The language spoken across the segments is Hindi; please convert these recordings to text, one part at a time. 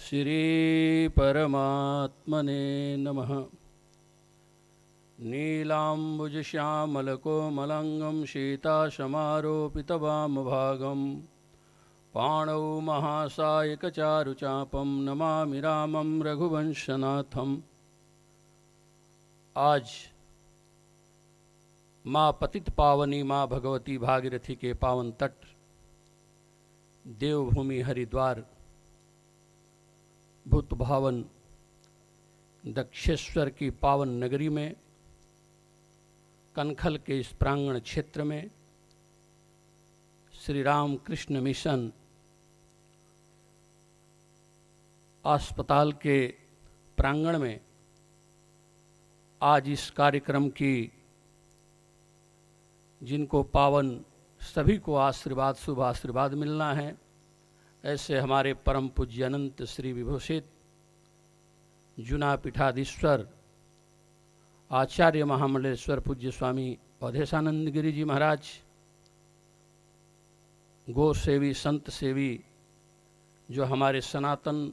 श्री परमात्मने नमः। नीलाम्बुजश्यामलकोमलंगं शीताशमारोपितवामभागं पाणौ महासायकचारुचापं नमामि रामं रघुवंशनाथम्। आज माँ पतित पावनी माँ भगवती भागीरथी के पावन तट देवभूमि हरिद्वार भूत भावन दक्षेश्वर की पावन नगरी में कनखल के इस प्रांगण क्षेत्र में श्री राम कृष्ण मिशन अस्पताल के प्रांगण में आज इस कार्यक्रम की जिनको पावन सभी को आशीर्वाद शुभ आशीर्वाद मिलना है, ऐसे हमारे परम पूज्य अनंत श्री विभूषित जुना पीठाधीश्वर आचार्य महामंडलेश्वर पूज्य स्वामी अवधेशानंद गिरी जी महाराज, गो सेवी संत सेवी जो हमारे सनातन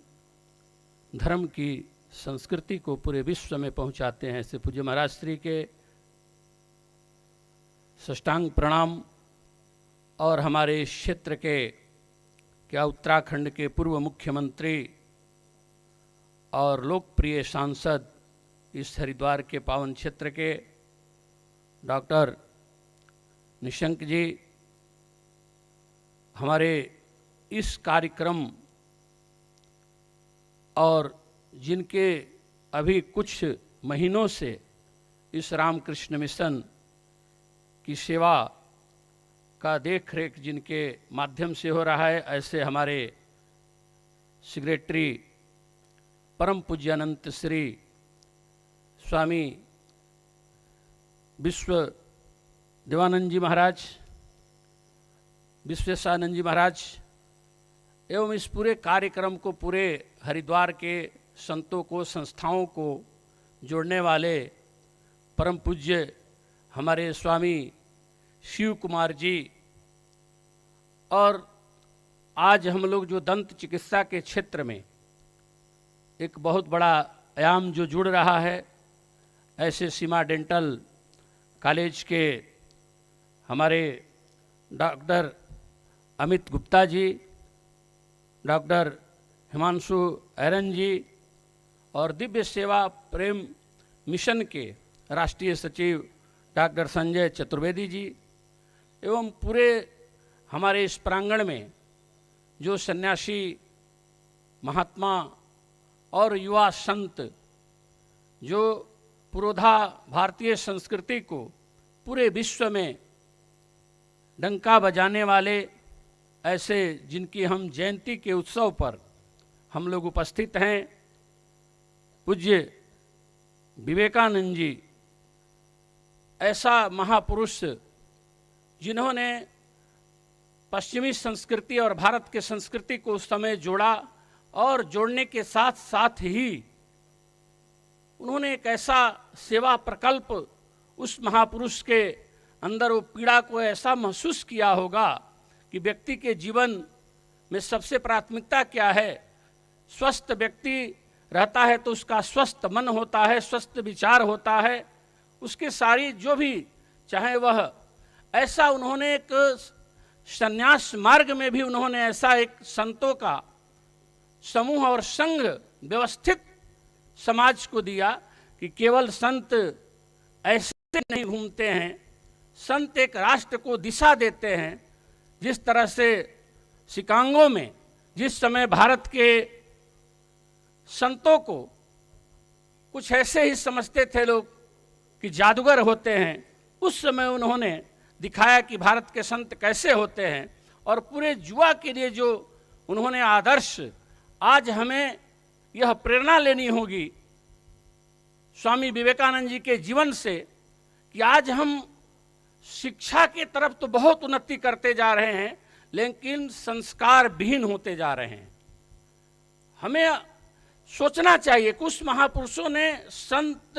धर्म की संस्कृति को पूरे विश्व में पहुंचाते हैं, ऐसे पूज्य महाराज श्री के साष्टांग प्रणाम। और हमारे इस क्षेत्र के क्या उत्तराखंड के पूर्व मुख्यमंत्री और लोकप्रिय सांसद इस हरिद्वार के पावन क्षेत्र के डॉक्टर निशंक जी, हमारे इस कार्यक्रम और जिनके अभी कुछ महीनों से इस रामकृष्ण मिशन की सेवा का देख रेख जिनके माध्यम से हो रहा है, ऐसे हमारे सेक्रेटरी परम पूज्य अनंत श्री स्वामी विश्व देवानंद जी महाराज, विश्वेशानंद जी महाराज एवं इस पूरे कार्यक्रम को पूरे हरिद्वार के संतों को संस्थाओं को जोड़ने वाले परम पूज्य हमारे स्वामी शिव कुमार जी, और आज हम लोग जो दंत चिकित्सा के क्षेत्र में एक बहुत बड़ा आयाम जो जुड़ रहा है, ऐसे सीमा डेंटल कॉलेज के हमारे डॉक्टर अमित गुप्ता जी, डॉक्टर हिमांशु ऐरन जी और दिव्य सेवा प्रेम मिशन के राष्ट्रीय सचिव डॉक्टर संजय चतुर्वेदी जी एवं पूरे हमारे इस प्रांगण में जो सन्यासी महात्मा और युवा संत जो पुरोधा भारतीय संस्कृति को पूरे विश्व में डंका बजाने वाले, ऐसे जिनकी हम जयंती के उत्सव पर हम लोग उपस्थित हैं, पूज्य विवेकानंद जी, ऐसा महापुरुष जिन्होंने पश्चिमी संस्कृति और भारत के संस्कृति को उस समय जोड़ा और जोड़ने के साथ साथ ही उन्होंने एक ऐसा सेवा प्रकल्प उस महापुरुष के अंदर वो पीड़ा को ऐसा महसूस किया होगा कि व्यक्ति के जीवन में सबसे प्राथमिकता क्या है। स्वस्थ व्यक्ति रहता है तो उसका स्वस्थ मन होता है, स्वस्थ विचार होता है, उसके सारी जो भी चाहे वह ऐसा उन्होंने एक संन्यास मार्ग में भी उन्होंने ऐसा एक संतों का समूह और संघ व्यवस्थित समाज को दिया कि केवल संत ऐसे नहीं घूमते हैं, संत एक राष्ट्र को दिशा देते हैं। जिस तरह से शिकागो में जिस समय भारत के संतों को कुछ ऐसे ही समझते थे लोग कि जादूगर होते हैं, उस समय उन्होंने दिखाया कि भारत के संत कैसे होते हैं और पूरे युवा के लिए जो उन्होंने आदर्श, आज हमें यह प्रेरणा लेनी होगी स्वामी विवेकानंद जी के जीवन से कि आज हम शिक्षा के तरफ तो बहुत उन्नति करते जा रहे हैं, लेकिन संस्कार विहीन होते जा रहे हैं। हमें सोचना चाहिए कि उस महापुरुषों ने संत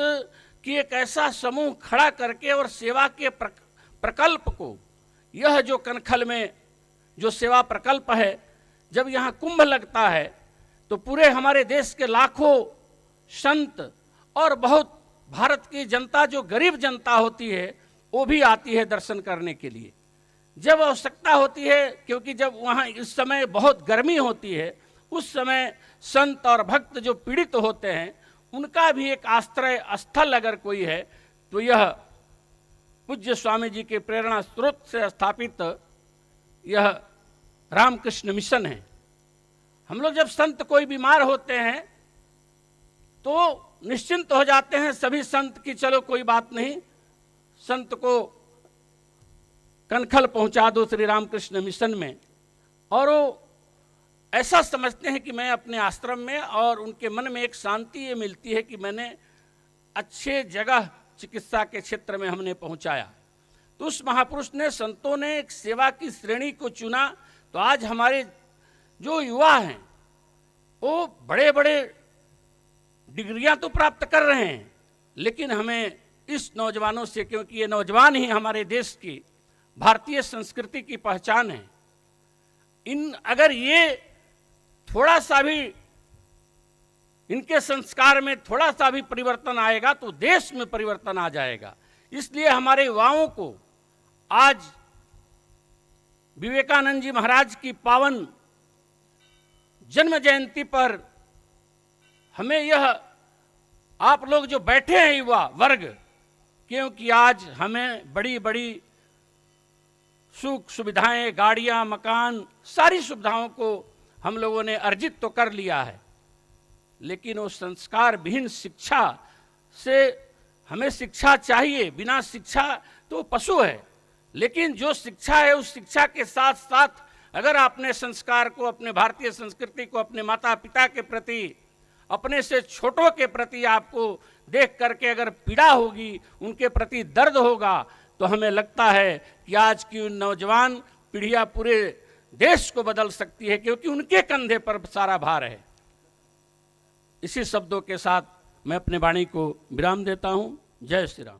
की एक ऐसा समूह खड़ा करके और सेवा के प्रकल्प को, यह जो कनखल में जो सेवा प्रकल्प है, जब यहाँ कुंभ लगता है, तो पूरे हमारे देश के लाखों संत और बहुत भारत की जनता, जो गरीब जनता होती है, वो भी आती है दर्शन करने के लिए जब आवश्यकता होती है, क्योंकि जब वहाँ इस समय बहुत गर्मी होती है, उस समय संत और भक्त जो पीड़ित होते हैं उनका भी एक आश्रय स्थल अगर कोई है तो यह पूज्य स्वामी जी के प्रेरणा स्रोत से स्थापित यह रामकृष्ण मिशन है। हम लोग जब संत कोई बीमार होते हैं तो निश्चिंत हो जाते हैं सभी संत की, चलो कोई बात नहीं, संत को कनखल पहुंचा दो श्री रामकृष्ण मिशन में, और वो ऐसा समझते हैं कि मैं अपने आश्रम में, और उनके मन में एक शांति ये मिलती है कि मैंने अच्छे जगह चिकित्सा के क्षेत्र में हमने पहुंचाया। तो उस महापुरुष ने, संतों ने एक सेवा की श्रेणी को चुना। तो आज हमारे जो युवा हैं वो बड़े बड़े डिग्रियां तो प्राप्त कर रहे हैं, लेकिन हमें इस नौजवानों से, क्योंकि ये नौजवान ही हमारे देश की भारतीय संस्कृति की पहचान है, अगर ये थोड़ा सा भी इनके संस्कार में थोड़ा सा भी परिवर्तन आएगा तो देश में परिवर्तन आ जाएगा। इसलिए हमारे युवाओं को आज विवेकानंद जी महाराज की पावन जन्म जयंती पर हमें यह, आप लोग जो बैठे हैं युवा वर्ग, क्योंकि आज हमें बड़ी बड़ी सुख सुविधाएं, गाड़ियां, मकान, सारी सुविधाओं को हम लोगों ने अर्जित तो कर लिया है, लेकिन वो संस्कार विहीन शिक्षा से, हमें शिक्षा चाहिए, बिना शिक्षा तो पशु है, लेकिन जो शिक्षा है उस शिक्षा के साथ साथ अगर अपने संस्कार को, अपने भारतीय संस्कृति को, अपने माता पिता के प्रति, अपने से छोटों के प्रति आपको देख करके अगर पीड़ा होगी, उनके प्रति दर्द होगा, तो हमें लगता है कि आज की नौजवान पीढ़ियां पूरे देश को बदल सकती है, क्योंकि उनके कंधे पर सारा भार है। इसी शब्दों के साथ मैं अपने वाणी को विराम देता हूं। जय श्री राम।